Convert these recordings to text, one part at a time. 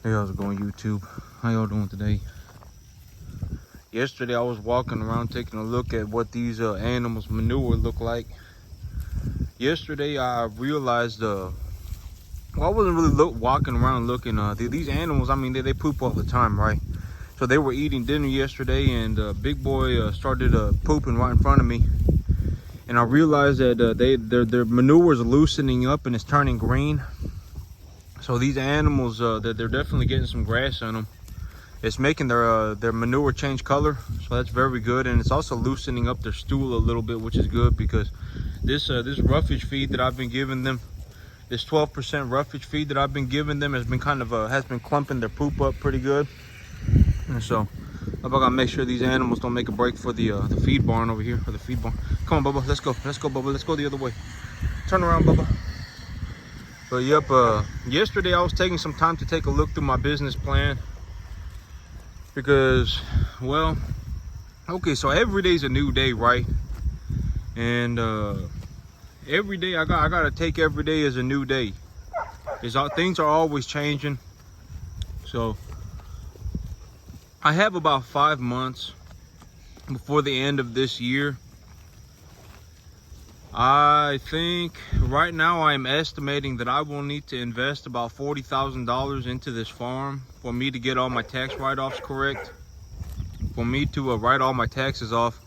Hey, how's it going, YouTube? How y'all doing today? Yesterday I was walking around taking a look at what these animals' manure look like. Yesterday I realized, well, I wasn't really walking around looking. These animals, I mean, they poop all the time, right? So they were eating dinner yesterday, and Big Boy started pooping right in front of me. And I realized that their manure is loosening up and it's turning green. So these animals, they're definitely getting some grass on them. It's making their manure change color, so that's very good, and it's also loosening up their stool a little bit, which is good because this roughage feed that I've been giving them, this 12% roughage feed that I've been giving them, has been kind of has been clumping their poop up pretty good. And so I gotta make sure these animals don't make a break for the feed barn over here, or the feed barn. Come on, Bubba, let's go, Bubba, let's go the other way. Turn around, Bubba. But yep, yesterday I was taking some time to take a look through my business plan. Because, well, okay, so every day's a new day, right? And every day I gotta take every day as a new day. Things are always changing. So I have about 5 months before the end of this year. I think right now I'm estimating that I will need to invest about $40,000 into this farm for me to get all my tax write-offs correct. For me to write all my taxes off,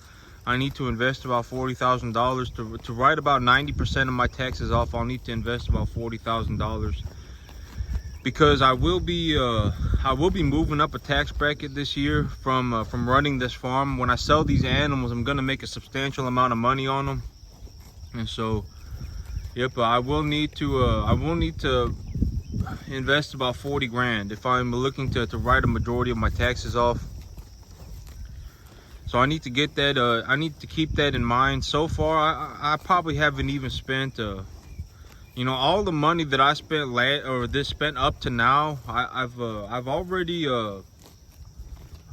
I need to invest about $40,000. To write about 90% of my taxes off, I'll need to invest about $40,000. Because I will be moving up a tax bracket this year from running this farm. When I sell these animals, I'm gonna make a substantial amount of money on them. And so, yep, I will need to invest about 40 grand if I'm looking to write a majority of my taxes off. So I need to get that. I need to keep that in mind. So far, I probably haven't even spent, you know, all the money that I spent spent up to now. I've already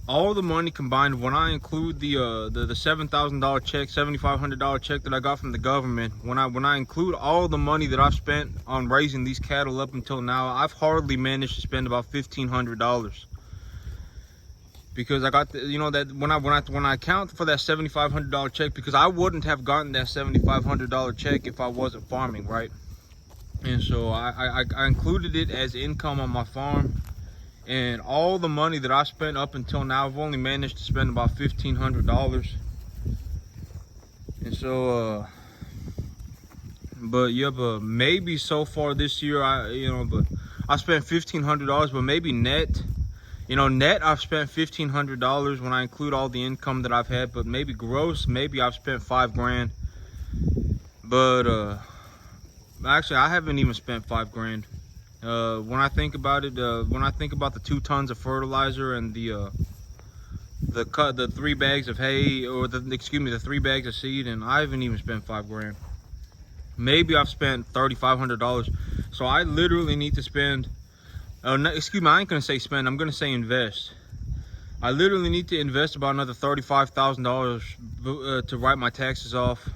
all the money combined, when I include the $7,000 check, $7,500 check that I got from the government, when I include all the money that I've spent on raising these cattle up until now, I've hardly managed to spend about $1,500. Because I got you know, that when I account for that $7,500 check, because I wouldn't have gotten that $7,500 check if I wasn't farming, right? And so I included it as income on my farm. And all the money that I spent up until now, I've only managed to spend about $1,500. And so, but yeah, but maybe so far this year, but I spent $1,500, but maybe net, net I've spent $1,500 when I include all the income that I've had. But maybe gross, maybe I've spent 5 grand. But actually, I haven't even spent 5 grand. When I think about it, when I think about the 2 tons of fertilizer and the 3 bags of hay, or the 3 bags of seed, and I haven't even spent 5 grand. Maybe I've spent $3,500. So I literally need to spend, no, excuse me, I ain't gonna say spend, I'm gonna say invest. I literally need to invest about another $35,000 to write my taxes off.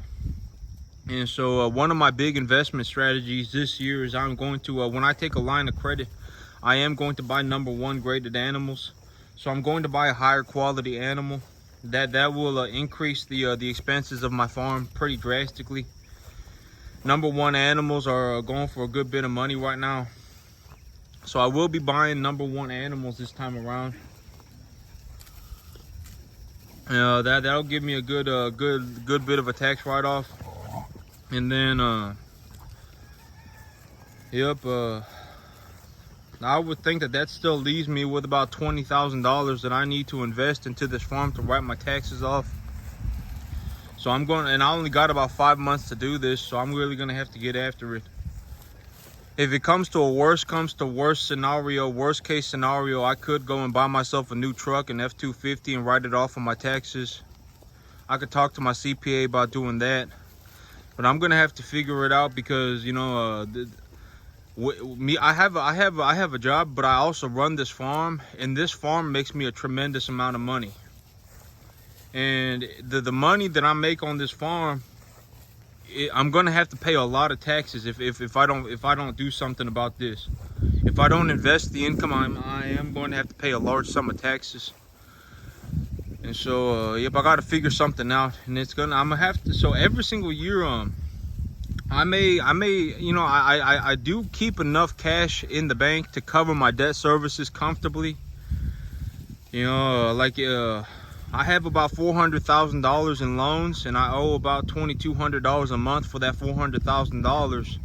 And so one of my big investment strategies this year is I'm going to, when I take a line of credit, I am going to buy #1 graded animals. So I'm going to buy a higher quality animal. That will increase the expenses of my farm pretty drastically. #1 animals are going for a good bit of money right now. So I will be buying #1 animals this time around. That'll give me a good bit of a tax write-off. And then, I would think that still leaves me with about $20,000 that I need to invest into this farm to write my taxes off. So and I only got about 5 months to do this, so I'm really gonna have to get after it. If it comes to worst case scenario, I could go and buy myself a new truck, an F-250, and write it off on my taxes. I could talk to my CPA about doing that. But I'm gonna have to figure it out because, I have a job, but I also run this farm, and this farm makes me a tremendous amount of money. And the money that I make on this farm, I'm gonna have to pay a lot of taxes if I don't do something about this. if I don't invest the income, I am going to have to pay a large sum of taxes. And so, yep, I got to figure something out, and I'm gonna have to. So every single year, I may, you know, I do keep enough cash in the bank to cover my debt services comfortably. You know, I have about $400,000 in loans, and I owe about $2,200 a month for that $400,000.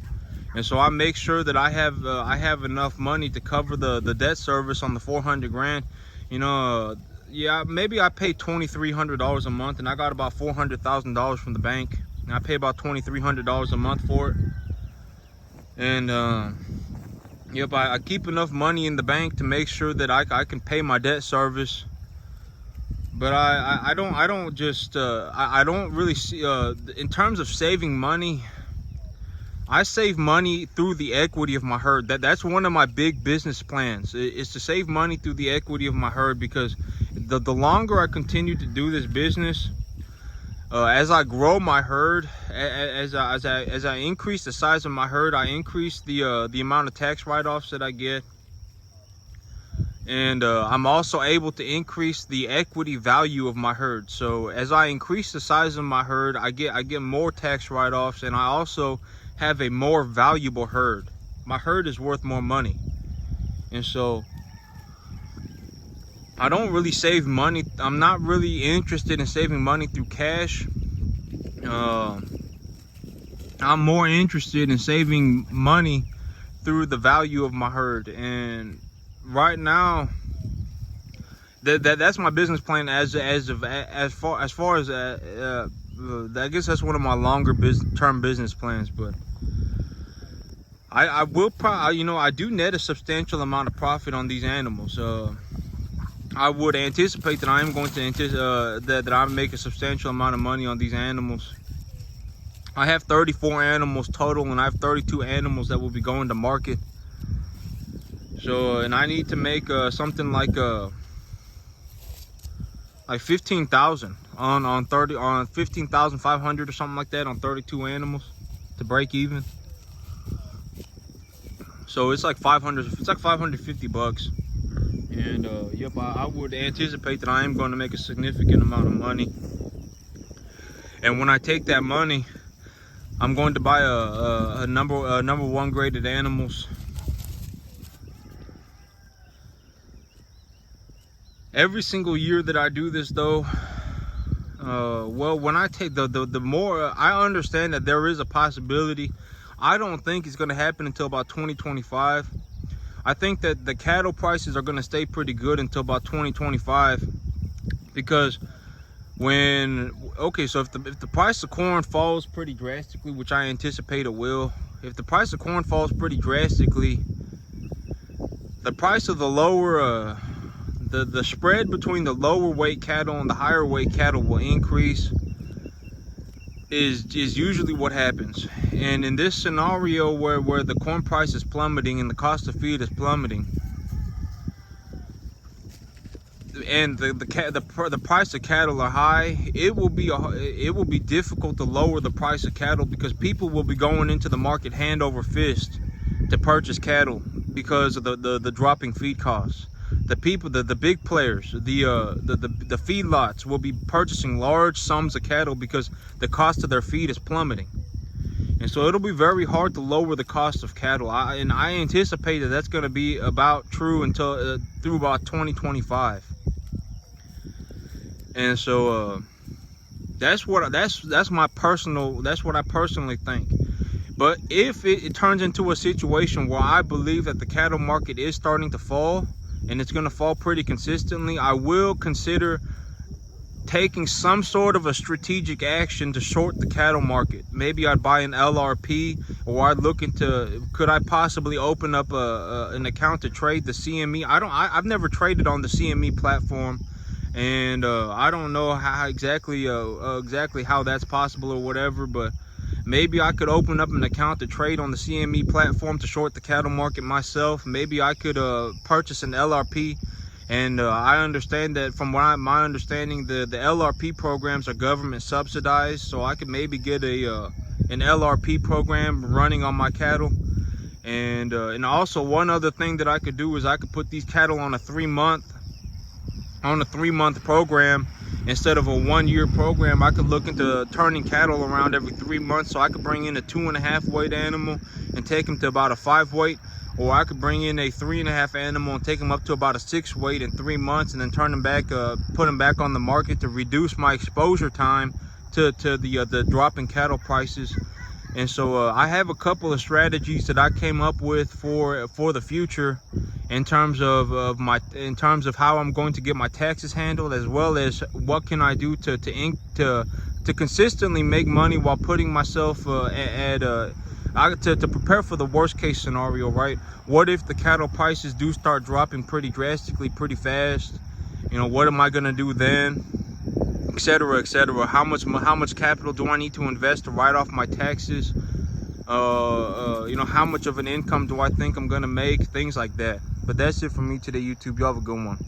And so I make sure that I have enough money to cover the debt service on the 400 grand. You know, yeah, maybe I pay $2,300 a month, and I got about $400,000 from the bank. And I pay about $2,300 a month for it. And yep, I keep enough money in the bank to make sure that I can pay my debt service. But I don't just I don't really see in terms of saving money. I save money through the equity of my herd. That's one of my big business plans, is to save money through the equity of my herd, because the longer I continue to do this business, as I grow my herd, as I increase the size of my herd, I increase the amount of tax write-offs that I get. And I'm also able to increase the equity value of my herd. So as I increase the size of my herd, I get more tax write-offs, and I also have a more valuable herd. My herd is worth more money. And so I don't really save money. I'm not really interested in saving money through cash. I'm more interested in saving money through the value of my herd. And right now, that's my business plan as far as I guess that's one of my longer term business plans. But I will probably, you know, I do net a substantial amount of profit on these animals. I would anticipate that I am going to that I make a substantial amount of money on these animals. I have 34 animals total, and I have 32 animals that will be going to market. So, and I need to make something like 15,000 on 15,500 or something like that on 32 animals to break even. So it's like 500. It's like 550 bucks. And yep, I would anticipate that I am going to make a significant amount of money. And when I take that money, I'm going to buy a number one graded animals. Every single year that I do this, though, well, when I take the more I understand that there is a possibility. I don't think it's going to happen until about 2025. I think that the cattle prices are going to stay pretty good until about 2025, because so if the price of corn falls pretty drastically, which I anticipate it will, if the price of corn falls pretty drastically, the price of the lower the spread between the lower weight cattle and the higher weight cattle will increase. Is usually what happens. And in this scenario where the corn price is plummeting and the cost of feed is plummeting, and the price of cattle are high, it will be difficult to lower the price of cattle, because people will be going into the market hand over fist to purchase cattle because of the dropping feed costs. The people, the big players, the feedlots will be purchasing large sums of cattle because the cost of their feed is plummeting. And so it'll be very hard to lower the cost of cattle. I anticipate that that's going to be about true until through about 2025. And so that's what I personally think. But if it turns into a situation where I believe that the cattle market is starting to fall, and it's going to fall pretty consistently, I will consider taking some sort of a strategic action to short the cattle market. Maybe I'd buy an LRP, or I'd look into, could I possibly open up an account to trade the CME? I've never traded on the CME platform, and I don't know how exactly how that's possible or whatever, but maybe I could open up an account to trade on the CME platform to short the cattle market myself. Maybe I could purchase an LRP. And I understand that from my understanding, the LRP programs are government subsidized. So I could maybe get an LRP program running on my cattle. And also one other thing that I could do is I could put these cattle on a 3-month program instead of a 1-year program. I could look into turning cattle around every 3 months, so I could bring in a 2.5 weight animal and take him to about a 5 weight, or I could bring in a 3.5 animal and take him up to about a 6 weight in 3 months, and then turn him back, put him back on the market to reduce my exposure time to the drop in cattle prices. And so I have a couple of strategies that I came up with for the future in terms of how I'm going to get my taxes handled, as well as what can I do to consistently make money while putting myself to prepare for the worst case scenario, right? What if the cattle prices do start dropping pretty drastically, pretty fast? You know, what am I gonna do then? Etc., etc. How much capital do I need to invest to write off my taxes? You know, how much of an income do I think I'm gonna make? Things like that. But that's it for me today, YouTube. Y'all have a good one.